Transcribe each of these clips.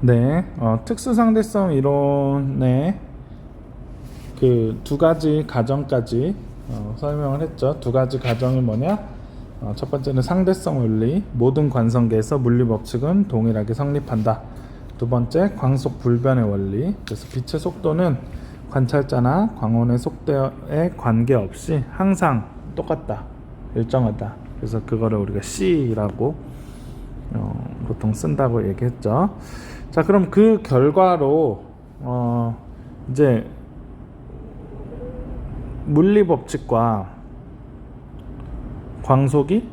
네, 특수상대성 이론의 그 두 가지 가정까지 설명을 했죠. 두 가지 가정이 뭐냐? 첫 번째는 상대성 원리, 모든 관성계에서 물리 법칙은 동일하게 성립한다. 두 번째, 광속 불변의 원리. 그래서 빛의 속도는 관찰자나 광원의 속도에 관계없이 항상 똑같다, 일정하다. 그래서 그거를 우리가 C라고 보통 쓴다고 얘기했죠. 자, 그럼 그 결과로 이제 물리 법칙과 광속이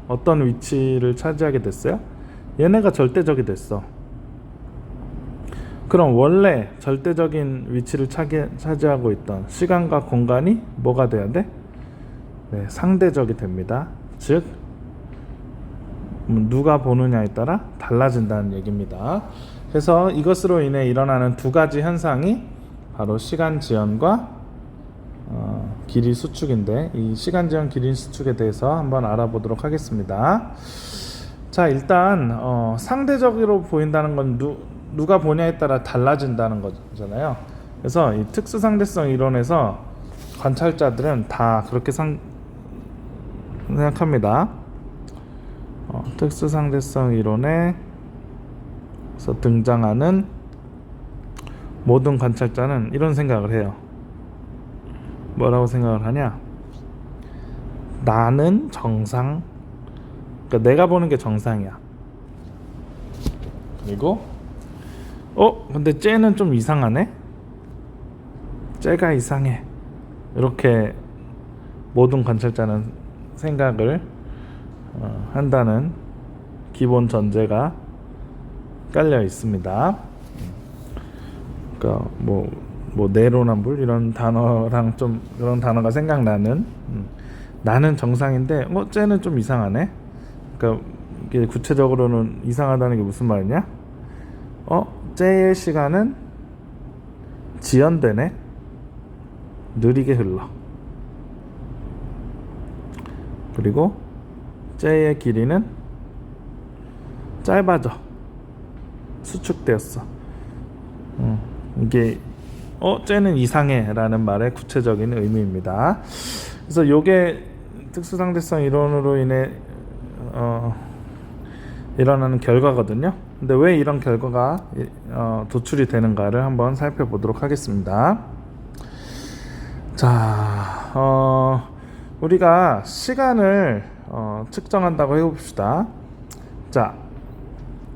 어떤 위치를 차지하게 됐어요? 얘네가 절대적이 됐어. 그럼 원래 절대적인 위치를 차지하고 있던 시간과 공간이 뭐가 돼야 돼? 네, 상대적이 됩니다. 즉 누가 보느냐에 따라 달라진다는 얘기입니다. 그래서 이것으로 인해 일어나는 두 가지 현상이 바로 시간 지연과 길이 수축인데, 이 시간 지연 길이 수축에 대해서 한번 알아보도록 하겠습니다. 자, 일단 상대적으로 보인다는 건 누가 보냐에 따라 달라진다는 거잖아요. 그래서 이 특수상대성 이론에서 관찰자들은 다 그렇게 생각합니다. 특수상대성 이론에서 등장하는 모든 관찰자는 이런 생각을 해요. 뭐라고 생각을 하냐? 나는 정상, 그러니까 내가 보는 게 정상이야. 그리고 근데 쟤는 좀 이상하네? 쟤가 이상해. 이렇게 모든 관찰자는 생각을 한다는 기본 전제가 깔려 있습니다. 그러니까 뭐 내로남불 이런 단어랑 좀 그런 단어가 생각나는, 나는 정상인데 쟤는 좀 이상하네. 그러니까 이게 구체적으로는 이상하다는 게 무슨 말이냐? 쟤의 시간은 지연되네. 느리게 흘러. 그리고 쟤의 길이는 짧아져. 수축되었어. 이게 쟤는 이상해 라는 말의 구체적인 의미입니다. 그래서 요게 특수상대성 이론으로 인해 일어나는 결과거든요. 근데 왜 이런 결과가 도출이 되는가를 한번 살펴보도록 하겠습니다. 자, 우리가 시간을 측정한다고 해봅시다. 자,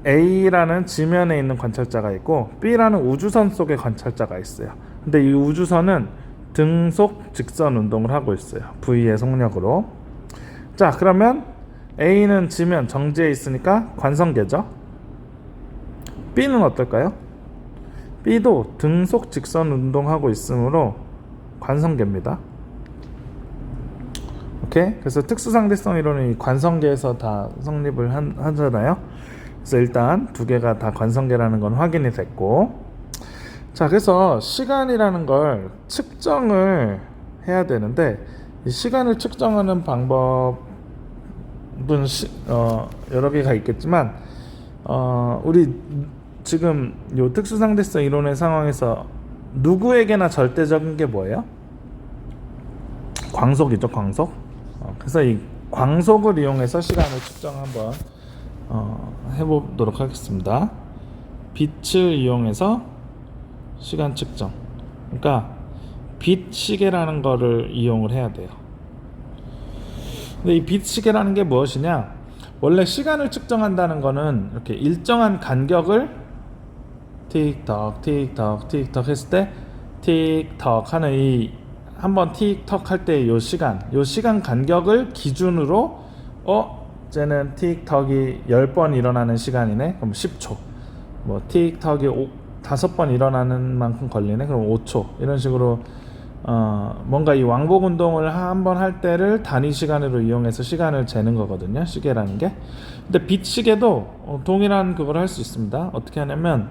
A라는 지면에 있는 관찰자가 있고 B라는 우주선 속의 관찰자가 있어요. 근데 이 우주선은 등속 직선 운동을 하고 있어요. V의 속력으로. 자, 그러면 A는 지면 정지에 있으니까 관성계죠. B는 어떨까요? B도 등속 직선 운동하고 있으므로 관성계입니다. 오케이? 그래서 특수상대성 이론은 관성계에서 다 성립을 하잖아요. 그래서 일단 두 개가 다 관성계라는 건 확인이 됐고, 자, 그래서 시간이라는 걸 측정을 해야 되는데, 이 시간을 측정하는 방법은 여러 개가 있겠지만, 우리 지금 요 특수상대성 이론의 상황에서 누구에게나 절대적인 게 뭐예요? 광속이죠, 광속. 그래서 이 광속을 이용해서 시간을 측정 한번 해보도록 하겠습니다. 빛을 이용해서 시간 측정. 그러니까 빛 시계라는 거를 이용을 해야 돼요. 근데 이 빛 시계라는 게 무엇이냐? 원래 시간을 측정한다는 거는 이렇게 일정한 간격을 틱톡 틱톡 틱톡 했을 때 틱톡 하는 이 한번 틱톡 할 때 요 시간 간격을 기준으로 쟤는 틱톡이 10번 일어나는 시간이네. 그럼 10초. 뭐 틱톡이 5번 일어나는 만큼 걸리네. 그럼 5초. 이런 식으로 뭔가 이 왕복 운동을 한번 할 때를 단위 시간으로 이용해서 시간을 재는 거거든요, 시계라는 게. 근데 빛 시계도 동일한 그걸 할 수 있습니다. 어떻게 하냐면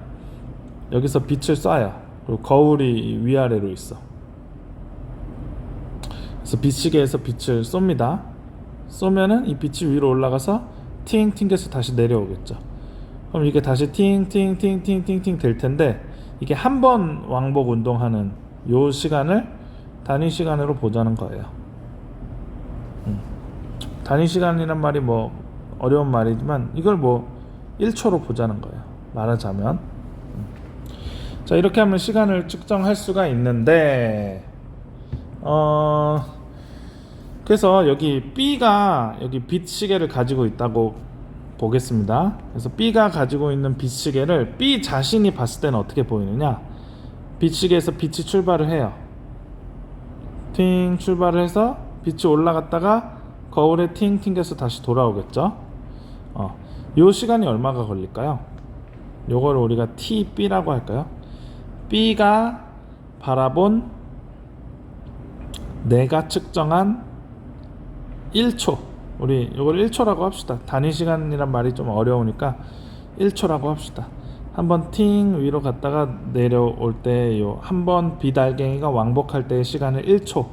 여기서 빛을 쏴요. 그리고 거울이 위아래로 있어. 그래서 빛 시계에서 빛을 쏩니다. 쏘면은 이 빛이 위로 올라가서 팅팅해서 다시 내려오겠죠. 그럼 이게 다시 팅팅팅팅팅팅 될 텐데, 이게 한 번 왕복 운동하는 요 시간을 단위 시간으로 보자는 거예요. 단위 시간이란 말이 뭐 어려운 말이지만 이걸 뭐 1초로 보자는 거예요, 말하자면. 자, 이렇게 하면 시간을 측정할 수가 있는데, 그래서 여기 B가 여기 빛 시계를 가지고 있다고 보겠습니다. 그래서 B가 가지고 있는 빛 시계를 B 자신이 봤을 때는 어떻게 보이느냐? 빛 시계에서 빛이 출발을 해요. 팅 출발을 해서 빛이 올라갔다가 거울에 팅 튕겨서 다시 돌아오겠죠. 요 시간이 얼마가 걸릴까요? 요거를 우리가 TB라고 할까요? B가 바라본 내가 측정한 1초, 우리 요걸 1초라고 합시다. 단위 시간이란 말이 좀 어려우니까 1초라고 합시다. 한번 팅 위로 갔다가 내려올 때 요 한번 비달갱이가 왕복할 때의 시간을 1초.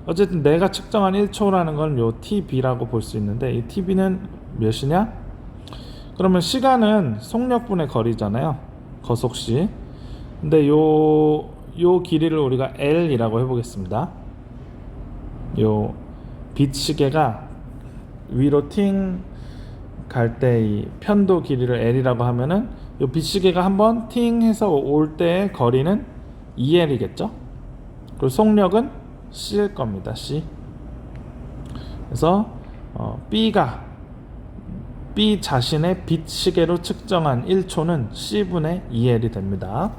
어쨌든 내가 측정한 1초라는 건 요 TB라고 볼 수 있는데, 이 TB는 몇이냐? 그러면 시간은 속력분의 거리잖아요, 거속시. 근데 요 길이를 우리가 L이라고 해보겠습니다. 요 빛 시계가 위로 팅 갈 때 이 편도 길이를 L이라고 하면은 요 빛 시계가 한번 팅 해서 올 때의 거리는 2L이겠죠. 그리고 속력은 C일 겁니다. C. 그래서 B 자신의 빛 시계로 측정한 1초는 C분의 2L이 됩니다.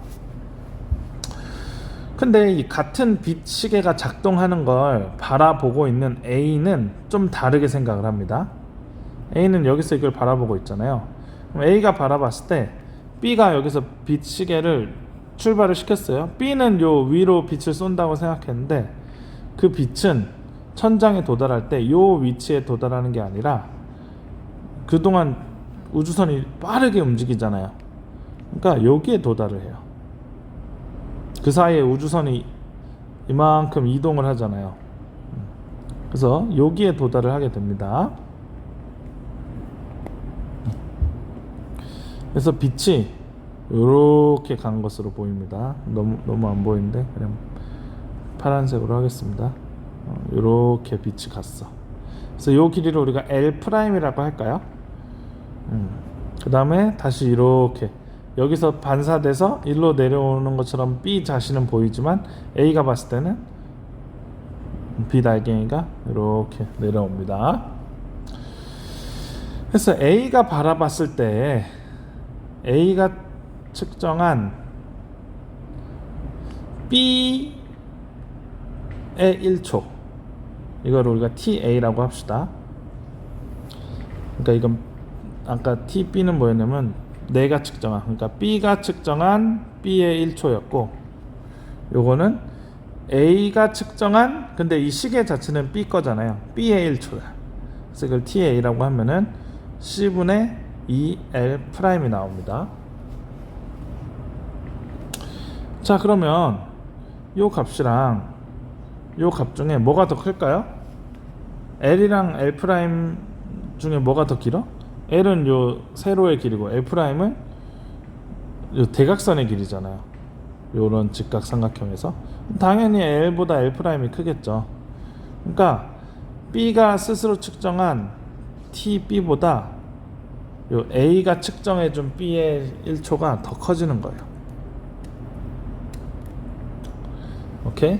근데 이 같은 빛 시계가 작동하는 걸 바라보고 있는 A는 좀 다르게 생각을 합니다. A는 여기서 이걸 바라보고 있잖아요. 그럼 A가 바라봤을 때 B가 여기서 빛 시계를 출발을 시켰어요. B는 요 위로 빛을 쏜다고 생각했는데, 그 빛은 천장에 도달할 때 요 위치에 도달하는 게 아니라 그동안 우주선이 빠르게 움직이잖아요. 그러니까 여기에 도달을 해요. 그 사이에 우주선이 이만큼 이동을 하잖아요. 그래서 여기에 도달을 하게 됩니다. 그래서 빛이 이렇게 간 것으로 보입니다. 너무 안 보이는데 그냥 파란색으로 하겠습니다. 이렇게 빛이 갔어. 그래서 이 길이를 우리가 L'이라고 할까요? 그 다음에 다시 이렇게 여기서 반사돼서 일로 내려오는 것처럼 B 자신은 보이지만 A가 봤을 때는 B 달갱이가 이렇게 내려옵니다. 그래서 A가 바라봤을 때 A가 측정한 B의 1초, 이걸 우리가 TA라고 합시다. 그러니까 이건 아까 TB는 뭐였냐면 내가 측정한, 그러니까 B가 측정한 B의 1초였고, 요거는 A가 측정한, 근데 이 시계 자체는 B 거잖아요. B의 1초다. 그래서 이걸 TA라고 하면은 C분의 2L' 나옵니다. 자, 그러면 요 값이랑 요 값 중에 뭐가 더 클까요? L이랑 L' 중에 뭐가 더 길어? L은 요 세로의 길이고 L'은 요 대각선의 길이잖아요. 요런 직각삼각형에서 당연히 L보다 L'이 크겠죠. 그러니까 B가 스스로 측정한 TB보다 요 A가 측정해준 B의 1초가 더 커지는 거예요. 오케이?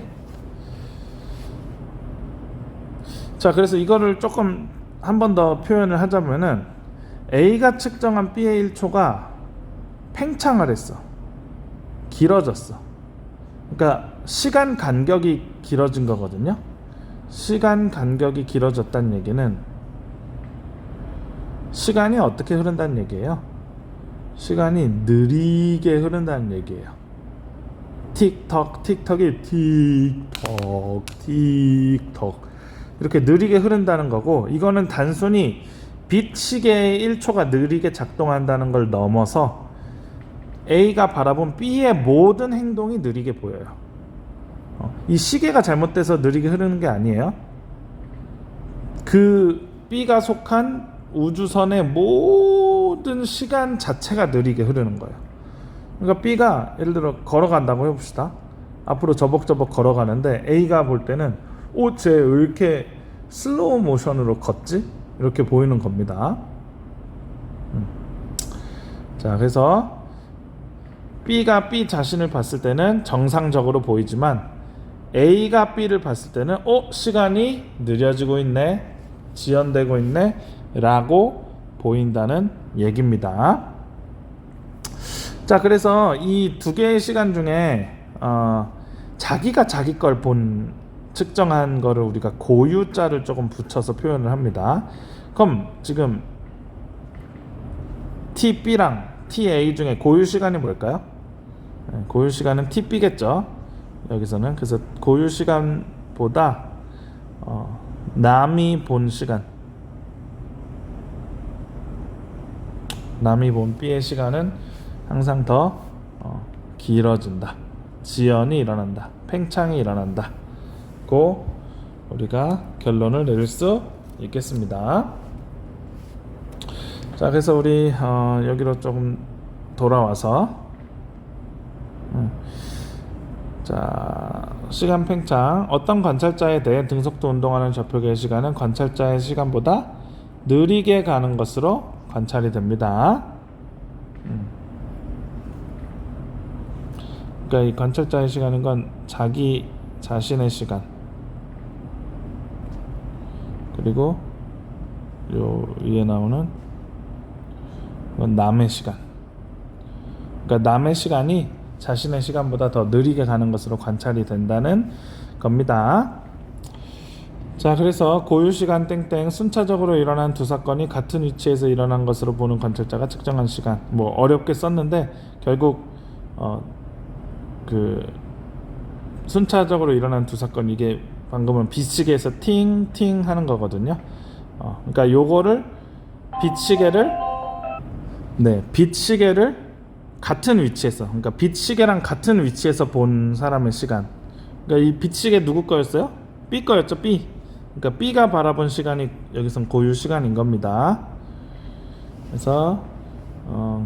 자, 그래서 이거를 조금 한 번 더 표현을 하자면은 A가 측정한 B의 1초가 팽창을 했어. 길어졌어. 그러니까 시간 간격이 길어진 거거든요. 시간 간격이 길어졌다는 얘기는 시간이 어떻게 흐른다는 얘기예요? 시간이 느리게 흐른다는 얘기예요. 틱톡 틱톡이 틱톡 틱톡 이렇게 느리게 흐른다는 거고, 이거는 단순히 빛 시계의 1초가 느리게 작동한다는 걸 넘어서 A가 바라본 B의 모든 행동이 느리게 보여요. 이 시계가 잘못돼서 느리게 흐르는 게 아니에요. 그 B가 속한 우주선의 모든 시간 자체가 느리게 흐르는 거예요. 그러니까 B가 예를 들어 걸어간다고 해봅시다. 앞으로 저벅저벅 걸어가는데 A가 볼 때는 쟤 왜 이렇게 슬로우 모션으로 걷지? 이렇게 보이는 겁니다. 자, 그래서 B가 B 자신을 봤을 때는 정상적으로 보이지만 A가 B를 봤을 때는 시간이 느려지고 있네, 지연되고 있네 라고 보인다는 얘기입니다. 자, 그래서 이 두 개의 시간 중에 자기가 자기 걸 측정한 거를 우리가 고유자를 조금 붙여서 표현을 합니다. 그럼 지금 TB랑 TA 중에 고유 시간이 뭘까요? 고유 시간은 TB겠죠. 여기서는 그래서 고유 시간보다 남이 본 시간, 남이 본 B의 시간은 항상 더 길어진다. 지연이 일어난다. 팽창이 일어난다. 고 우리가 결론을 내릴 수 있겠습니다. 자, 그래서 우리 여기로 조금 돌아와서 자, 시간 팽창. 어떤 관찰자에 대해 등속도 운동하는 좌표계의 시간은 관찰자의 시간보다 느리게 가는 것으로 관찰이 됩니다. 그러니까 이 관찰자의 시간인 건 자기 자신의 시간, 그리고 요 위에 나오는 건 남의 시간. 그러니까 남의 시간이 자신의 시간보다 더 느리게 가는 것으로 관찰이 된다는 겁니다. 자, 그래서 고유시간 땡땡 순차적으로 일어난 두 사건이 같은 위치에서 일어난 것으로 보는 관찰자가 측정한 시간. 뭐 어렵게 썼는데 결국 그 순차적으로 일어난 두 사건, 이게 방금은 빛시계에서 팅팅 하는 거거든요. 그러니까 요거를 빛시계를 같은 위치에서, 그러니까 빛시계랑 같은 위치에서 본 사람의 시간. 그러니까 이 빛시계 누구 거였어요? B 거였죠. B. 그러니까 B가 바라본 시간이 여기선 고유 시간인 겁니다. 그래서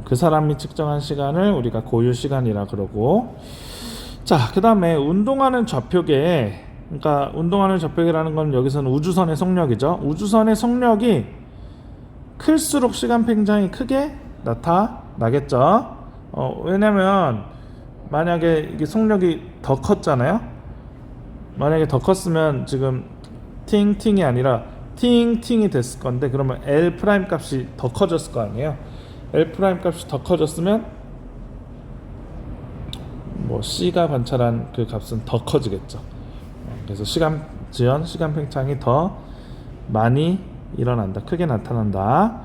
그 사람이 측정한 시간을 우리가 고유 시간이라 그러고, 자, 그 다음에 운동하는 좌표계. 그러니까 운동하는 좌표계라는 건 여기서는 우주선의 속력이죠. 우주선의 속력이 클수록 시간 팽창이 크게 나타나겠죠. 왜냐면 만약에 이게 속력이 더 컸잖아요. 만약에 더 컸으면 지금 팅팅이 아니라 팅팅이 됐을 건데, 그러면 L 프라임 값이 더 커졌을 거 아니에요. L 프라임 값이 더 커졌으면 뭐 C가 관찰한 그 값은 더 커지겠죠. 그래서 시간 지연, 시간 팽창이 더 많이 일어난다, 크게 나타난다.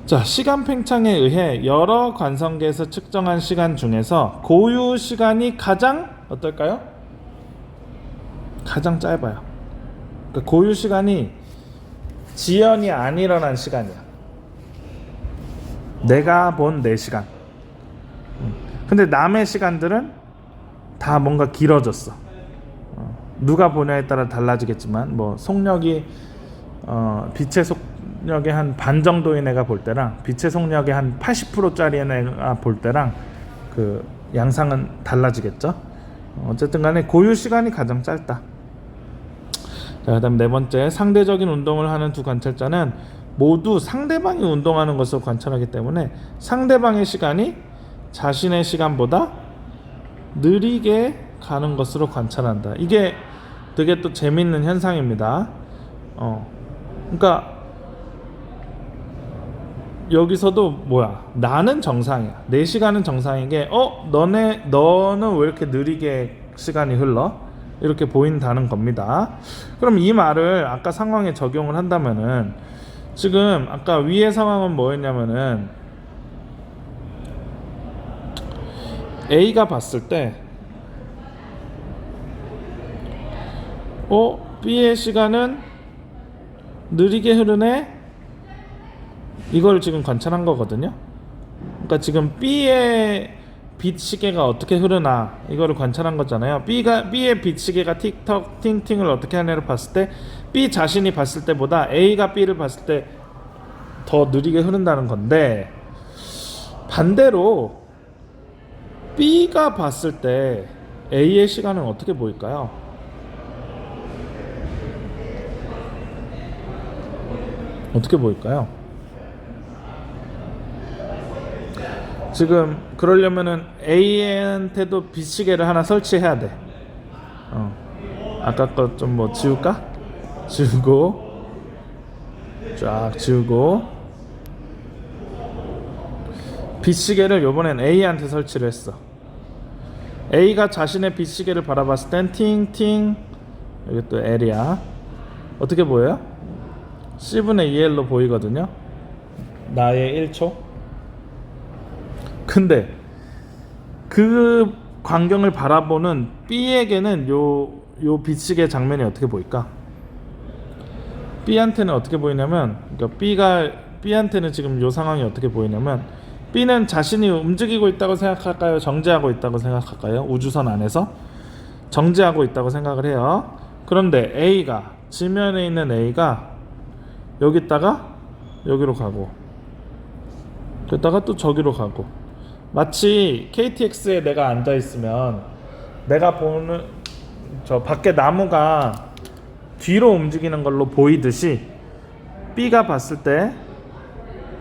자, 시간 팽창에 의해 여러 관성계에서 측정한 시간 중에서 고유 시간이 가장 어떨까요? 가장 짧아요. 그러니까 고유 시간이 지연이 안 일어난 시간이야. 내가 본 내 시간. 근데 남의 시간들은 다 뭔가 길어졌어. 누가 보냐에 따라 달라지겠지만, 뭐 속력이 빛의 속력의 한 반 정도인 애가 볼 때랑 빛의 속력의 한 80%짜리 애가 볼 때랑 그 양상은 달라지겠죠. 어쨌든 간에 고유 시간이 가장 짧다. 자, 그다음 네 번째, 상대적인 운동을 하는 두 관찰자는 모두 상대방이 운동하는 것을 관찰하기 때문에 상대방의 시간이 자신의 시간보다 느리게 가는 것으로 관찰한다. 이게 되게 또 재밌는 현상입니다. 그러니까 여기서도 뭐야, 나는 정상이야, 내 시간은 정상인 게 너는 왜 이렇게 느리게 시간이 흘러? 이렇게 보인다는 겁니다. 그럼 이 말을 아까 상황에 적용을 한다면은, 지금 아까 위의 상황은 뭐였냐면은 A가 봤을 때 B의 시간은 느리게 흐르네, 이걸 지금 관찰한 거거든요. 그러니까 지금 B의 빛 시계가 어떻게 흐르나 이거를 관찰한 거잖아요. B의 빛 시계가 틱톡 팅팅을 어떻게 하냐를 봤을 때 B 자신이 봤을 때보다 A가 B를 봤을 때 더 느리게 흐른다는 건데, 반대로 B가 봤을 때 A의 시간은 어떻게 보일까요? 어떻게 보일까요? 지금 그러려면은 A한테도 빛시계를 하나 설치해야 돼. 아까 거 좀 뭐 지울까? 지우고, 쫙 지우고, 빛시계를 요번엔 A한테 설치를 했어. A가 자신의 빛시계를 바라봤을 땐 팅팅, 여기 또 L이야. 어떻게 보여요? C분의 2L로 보이거든요. 나의 1초. 근데 그 광경을 바라보는 B에게는 요 빛시계 장면이 어떻게 보일까? B한테는 어떻게 보이냐면, 그러니까 B한테는 지금 요 상황이 어떻게 보이냐면, B는 자신이 움직이고 있다고 생각할까요? 정지하고 있다고 생각할까요? 우주선 안에서 정지하고 있다고 생각을 해요. 그런데 A가, 지면에 있는 A가 여기다가 여기로 가고, 그랬다가 또 저기로 가고, 마치 KTX에 내가 앉아 있으면 내가 보는 저 밖에 나무가 뒤로 움직이는 걸로 보이듯이, B가 봤을 때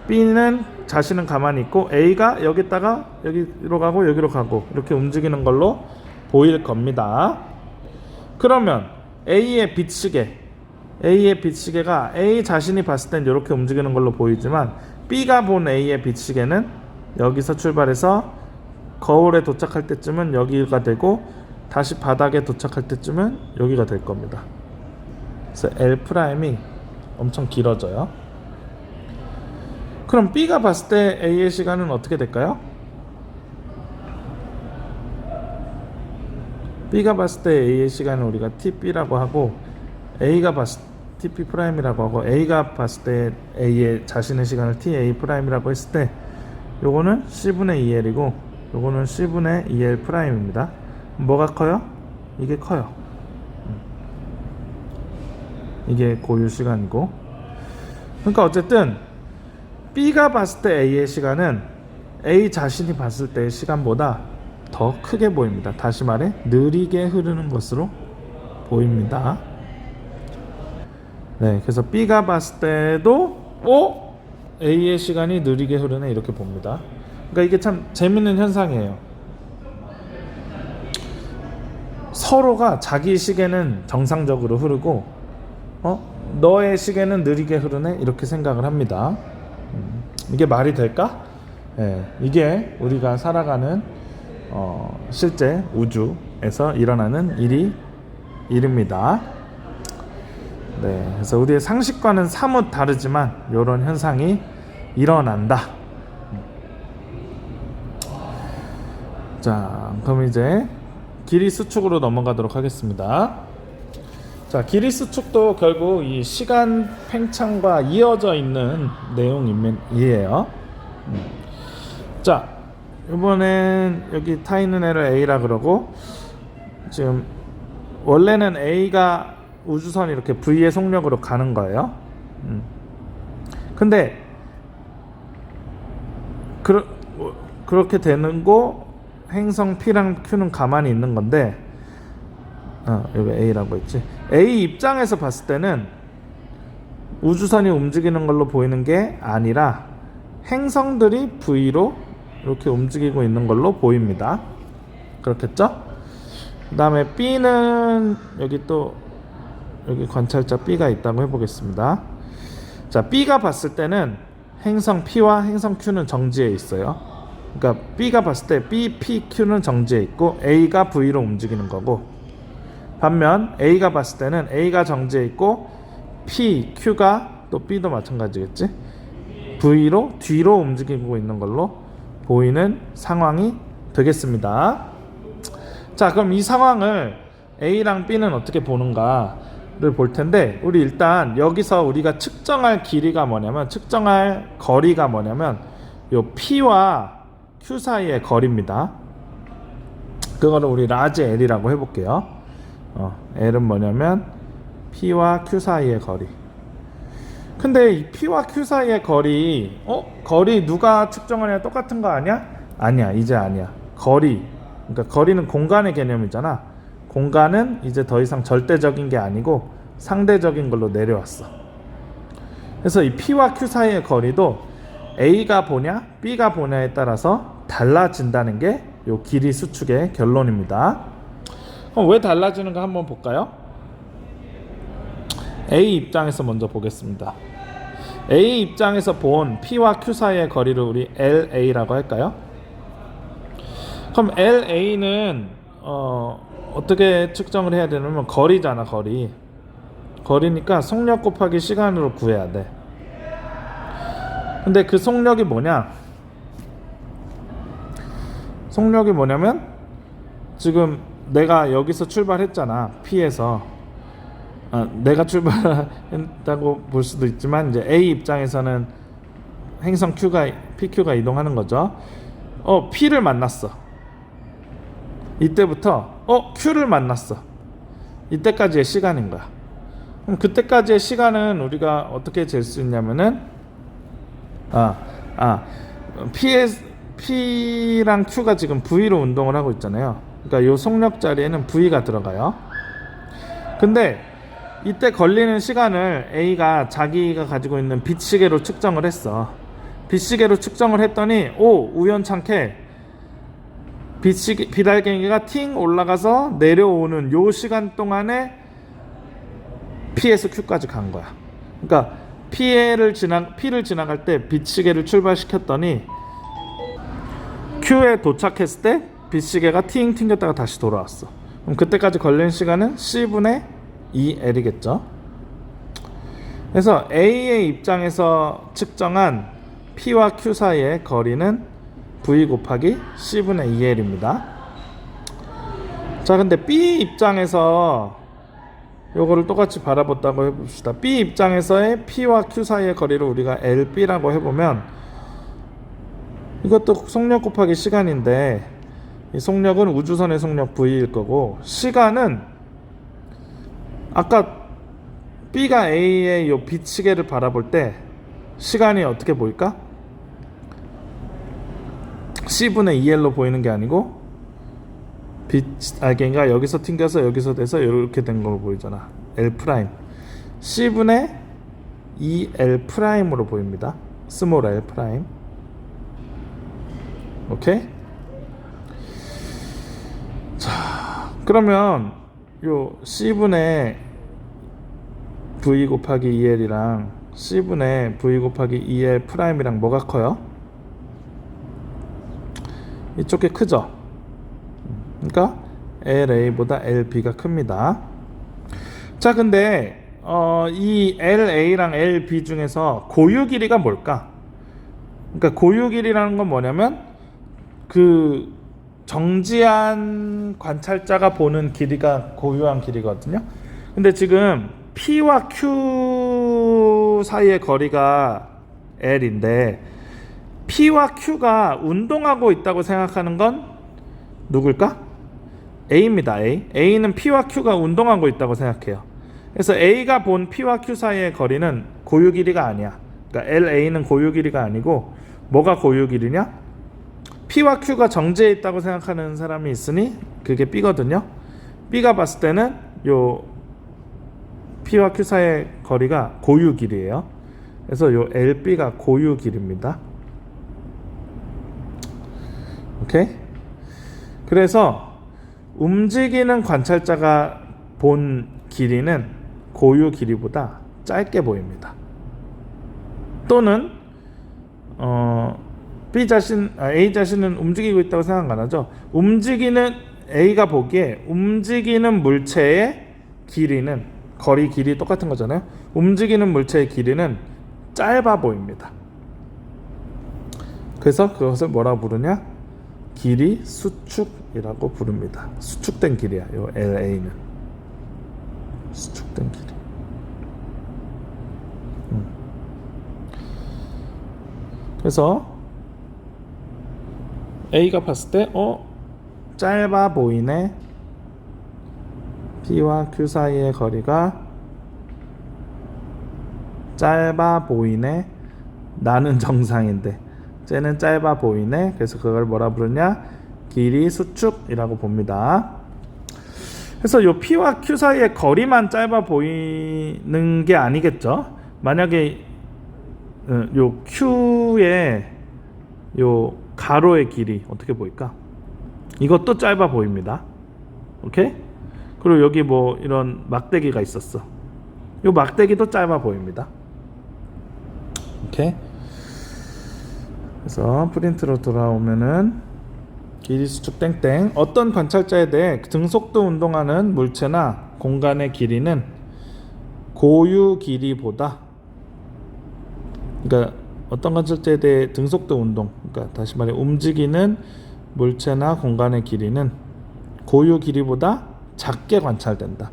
B는 자신은 가만히 있고 A가 여기다가 여기로 가고 여기로 가고 이렇게 움직이는 걸로 보일 겁니다. 그러면 A의 빛시계가 A 자신이 봤을 땐 이렇게 움직이는 걸로 보이지만, B가 본 A의 빛시계는 여기서 출발해서 거울에 도착할 때쯤은 여기가 되고, 다시 바닥에 도착할 때쯤은 여기가 될 겁니다. 그래서 L'이 엄청 길어져요. 그럼 B가 봤을 때 A의 시간은 어떻게 될까요? B가 봤을 때 A의 시간은 우리가 TB라고 하고, A가 봤을 때 TP'이라고 하고, A가 봤을 때 A의 자신의 시간을 TA'이라고 했을 때, 요거는 C분의 2L이고 요거는 C분의 2L'입니다. 뭐가 커요? 이게 커요. 이게 고유 시간이고, 그러니까 어쨌든 B가 봤을 때 A의 시간은 A 자신이 봤을 때의 시간보다 더 크게 보입니다. 다시 말해 느리게 흐르는 것으로 보입니다. 네, 그래서 B가 봤을 때도 A의 시간이 느리게 흐르네, 이렇게 봅니다. 그러니까 이게 참 재밌는 현상이에요. 서로가 자기 시계는 정상적으로 흐르고 너의 시계는 느리게 흐르네, 이렇게 생각을 합니다. 이게 말이 될까? 네, 이게 우리가 살아가는 실제 우주에서 일어나는 일입니다. 네, 그래서 우리의 상식과는 사뭇 다르지만 이런 현상이 일어난다. 자, 그럼 이제 길이 수축으로 넘어가도록 하겠습니다. 자, 길이 수축도 결국 이 시간 팽창과 이어져 있는 내용이에요. 자, 이번엔 여기 타 있는 애를 A라 그러고, 지금 원래는 A가 우주선이 이렇게 V의 속력으로 가는 거예요. 근데 그렇게 되는 거, 행성 P랑 Q는 가만히 있는 건데, 여기 A라고 했지. A 입장에서 봤을 때는 우주선이 움직이는 걸로 보이는 게 아니라 행성들이 V로 이렇게 움직이고 있는 걸로 보입니다. 그렇겠죠? 그 다음에 B는 여기 관찰자 B가 있다고 해보겠습니다. 자, B가 봤을 때는 행성 P와 행성 Q는 정지해 있어요. 그러니까 B가 봤을 때 B, P, Q는 정지해 있고 A가 V로 움직이는 거고, 반면 A가 봤을 때는 A가 정지해 있고 P, Q가 또 B도 마찬가지겠지, V로 뒤로 움직이고 있는 걸로 보이는 상황이 되겠습니다. 자, 그럼 이 상황을 A랑 B는 어떻게 보는가를 볼 텐데, 우리 일단 여기서 우리가 측정할 거리가 뭐냐면 요 P와 Q 사이의 거리입니다. 그거를 우리 라지 L이라고 해볼게요. L은 뭐냐면 P와 Q 사이의 거리. 근데 이 P와 Q 사이의 거리, 거리 누가 측정을 해야 똑같은 거 아니야? 아니야, 이제 아니야. 그러니까 거리는 공간의 개념이잖아. 공간은 이제 더 이상 절대적인 게 아니고 상대적인 걸로 내려왔어. 그래서 이 P와 Q 사이의 거리도 A가 보냐, B가 보냐에 따라서 달라진다는 게 요 길이 수축의 결론입니다. 그럼 왜 달라지는가 한번 볼까요? A 입장에서 먼저 보겠습니다. A 입장에서 본 P와 Q 사이의 거리를 우리 LA라고 할까요? 그럼 LA는 어떻게 측정을 해야 되냐면 거리잖아, 거리니까 속력 곱하기 시간으로 구해야 돼. 근데 그 속력이 뭐냐면 지금 내가 여기서 출발했잖아, P에서. 내가 출발했다고 볼 수도 있지만 이제 A 입장에서는 행성 PQ가 이동하는 거죠. P를 만났어. 이때부터 Q를 만났어. 이때까지의 시간인 거야. 그럼 그때까지의 시간은 우리가 어떻게 잴 수 있냐면은 P랑 Q가 지금 V로 운동을 하고 있잖아요. 그러니까 요 속력 자리에는 V가 들어가요. 근데 이때 걸리는 시간을 A가 자기가 가지고 있는 빛시계로 측정을 했어. 빛시계로 측정을 했더니 우연찮게 빛알갱이가 팅 올라가서 내려오는 요 시간 동안에 P에서 Q까지 간 거야. 그러니까 P를 지나갈 때 빛시계를 출발시켰더니 Q에 도착했을 때 빛시계가 팅 튕겼다가 다시 돌아왔어. 그럼 그때까지 걸린 시간은 C분의 2L이겠죠. 그래서 A의 입장에서 측정한 P와 Q 사이의 거리는 V 곱하기 C분의 2L입니다. 자, 근데 B 입장에서 요거를 똑같이 바라봤다고 해봅시다. B 입장에서의 P와 Q 사이의 거리를 우리가 LB라고 해보면 이것도 속력 곱하기 시간인데 이 속력은 우주선의 속력 V일 거고, 시간은 아까 B가 A의 요 빛시계를 바라볼 때 시간이 어떻게 보일까? C분의 2L로 보이는 게 아니고 빛알갱이가 여기서 튕겨서 여기서 돼서 이렇게 된 걸로 보이잖아. L 프라임. C분의 2L 프라임으로 보입니다. 스몰 L 프라임. 오케이? 자, 그러면 요 C분의 V 곱하기 2L이랑 C분의 V 곱하기 2L 프라임이랑 뭐가 커요? 이쪽이 크죠? 그러니까 LA보다 LB가 큽니다. 자, 근데 이 LA랑 LB 중에서 고유 길이가 뭘까? 그러니까 고유 길이라는 건 뭐냐면 그 정지한 관찰자가 보는 길이가 고유한 길이거든요. 근데 지금 P와 Q 사이의 거리가 L인데 P와 Q가 운동하고 있다고 생각하는 건 누굴까? A입니다. A는 P와 Q가 운동하고 있다고 생각해요. 그래서 A가 본 P와 Q 사이의 거리는 고유 길이가 아니야. 그러니까 LA는 고유 길이가 아니고 뭐가 고유 길이냐? P와 Q가 정지해 있다고 생각하는 사람이 있으니 그게 B거든요. B가 봤을 때는 요 P와 Q 사이의 거리가 고유 길이에요. 그래서 요 LB가 고유 길이입니다. 오케이? 그래서 움직이는 관찰자가 본 길이는 고유 길이보다 짧게 보입니다. 또는 A 자신은 움직이고 있다고 생각 안 하죠. A가 보기에 움직이는 물체의 길이는, 거리 길이 똑같은 거잖아요. 움직이는 물체의 길이는 짧아 보입니다. 그래서 그것을 뭐라고 부르냐? 길이 수축이라고 부릅니다. 수축된 길이야, 요 LA는. 수축된 길이. 그래서 A가 봤을 때 짧아 보이네. P와 Q 사이의 거리가 짧아 보이네. 나는 정상인데 쟤는 짧아 보이네. 그래서 그걸 뭐라 부르냐? 길이 수축이라고 봅니다. 그래서 요 P와 Q 사이의 거리만 짧아 보이는 게 아니겠죠. 만약에 요 Q의 요 가로의 길이 어떻게 보일까? 이것도 짧아 보입니다. 오케이? 그리고 여기 뭐 이런 막대기가 있었어. 요 막대기도 짧아 보입니다. 오케이? 그래서 프린트로 돌아오면은 길이 수축 땡땡. 어떤 관찰자에 대해 등속도 운동하는 물체나 공간의 길이는 고유 길이보다, 그러니까 어떤 관찰자에 대해 등속도 운동, 그러니까 다시 말해 움직이는 물체나 공간의 길이는 고유 길이보다 작게 관찰된다.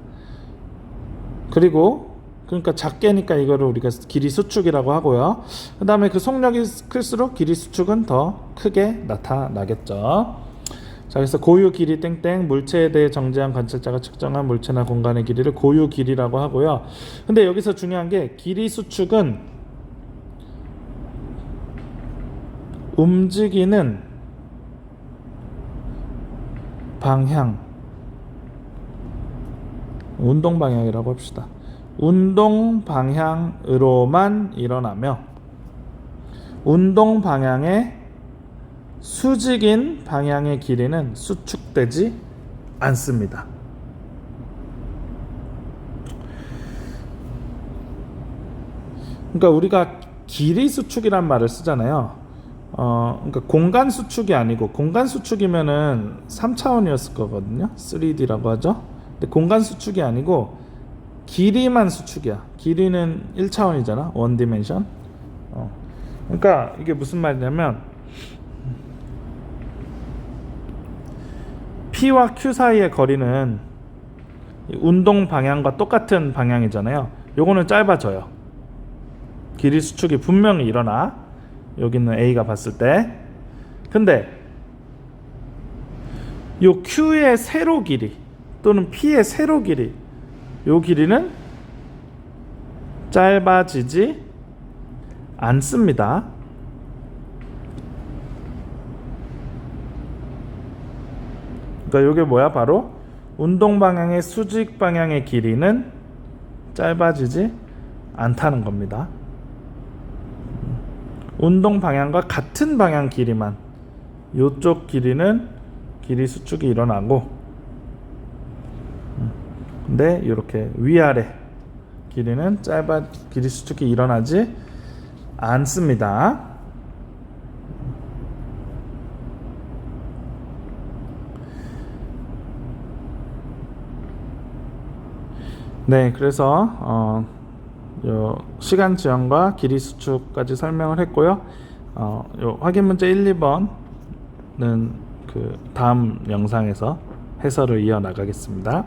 그리고 그러니까 작게니까 이거를 우리가 길이 수축이라고 하고요. 그 다음에 그 속력이 클수록 길이 수축은 더 크게 나타나겠죠. 자, 그래서 고유 길이 땡땡, 물체에 대해 정지한 관찰자가 측정한 물체나 공간의 길이를 고유 길이라고 하고요. 근데 여기서 중요한 게 길이 수축은 움직이는 방향, 운동 방향이라고 합시다. 운동 방향으로만 일어나며 운동 방향의 수직인 방향의 길이는 수축되지 않습니다. 그러니까 우리가 길이 수축이란 말을 쓰잖아요. 그러니까 공간 수축이 아니고, 공간 수축이면은 3차원이었을 거거든요. 3D라고 하죠. 근데 공간 수축이 아니고 길이만 수축이야. 길이는 1차원이잖아. 원 디멘션. 그러니까 이게 무슨 말이냐면 P와 Q 사이의 거리는 운동 방향과 똑같은 방향이잖아요. 요거는 짧아져요. 길이 수축이 분명히 일어나. 여기는 A가 봤을 때. 근데 요 Q의 세로 길이 또는 P의 세로 길이, 요 길이는 짧아지지 않습니다. 그러니까 이게 뭐야? 바로 운동 방향의 수직 방향의 길이는 짧아지지 않다는 겁니다. 운동 방향과 같은 방향 길이만, 이쪽 길이는 길이 수축이 일어나고, 근데 이렇게 위아래 길이는 길이 수축이 일어나지 않습니다. 네, 그래서 요 시간 지연과 길이 수축까지 설명을 했고요. 요 확인 문제 1, 2번은 그 다음 영상에서 해설을 이어나가겠습니다.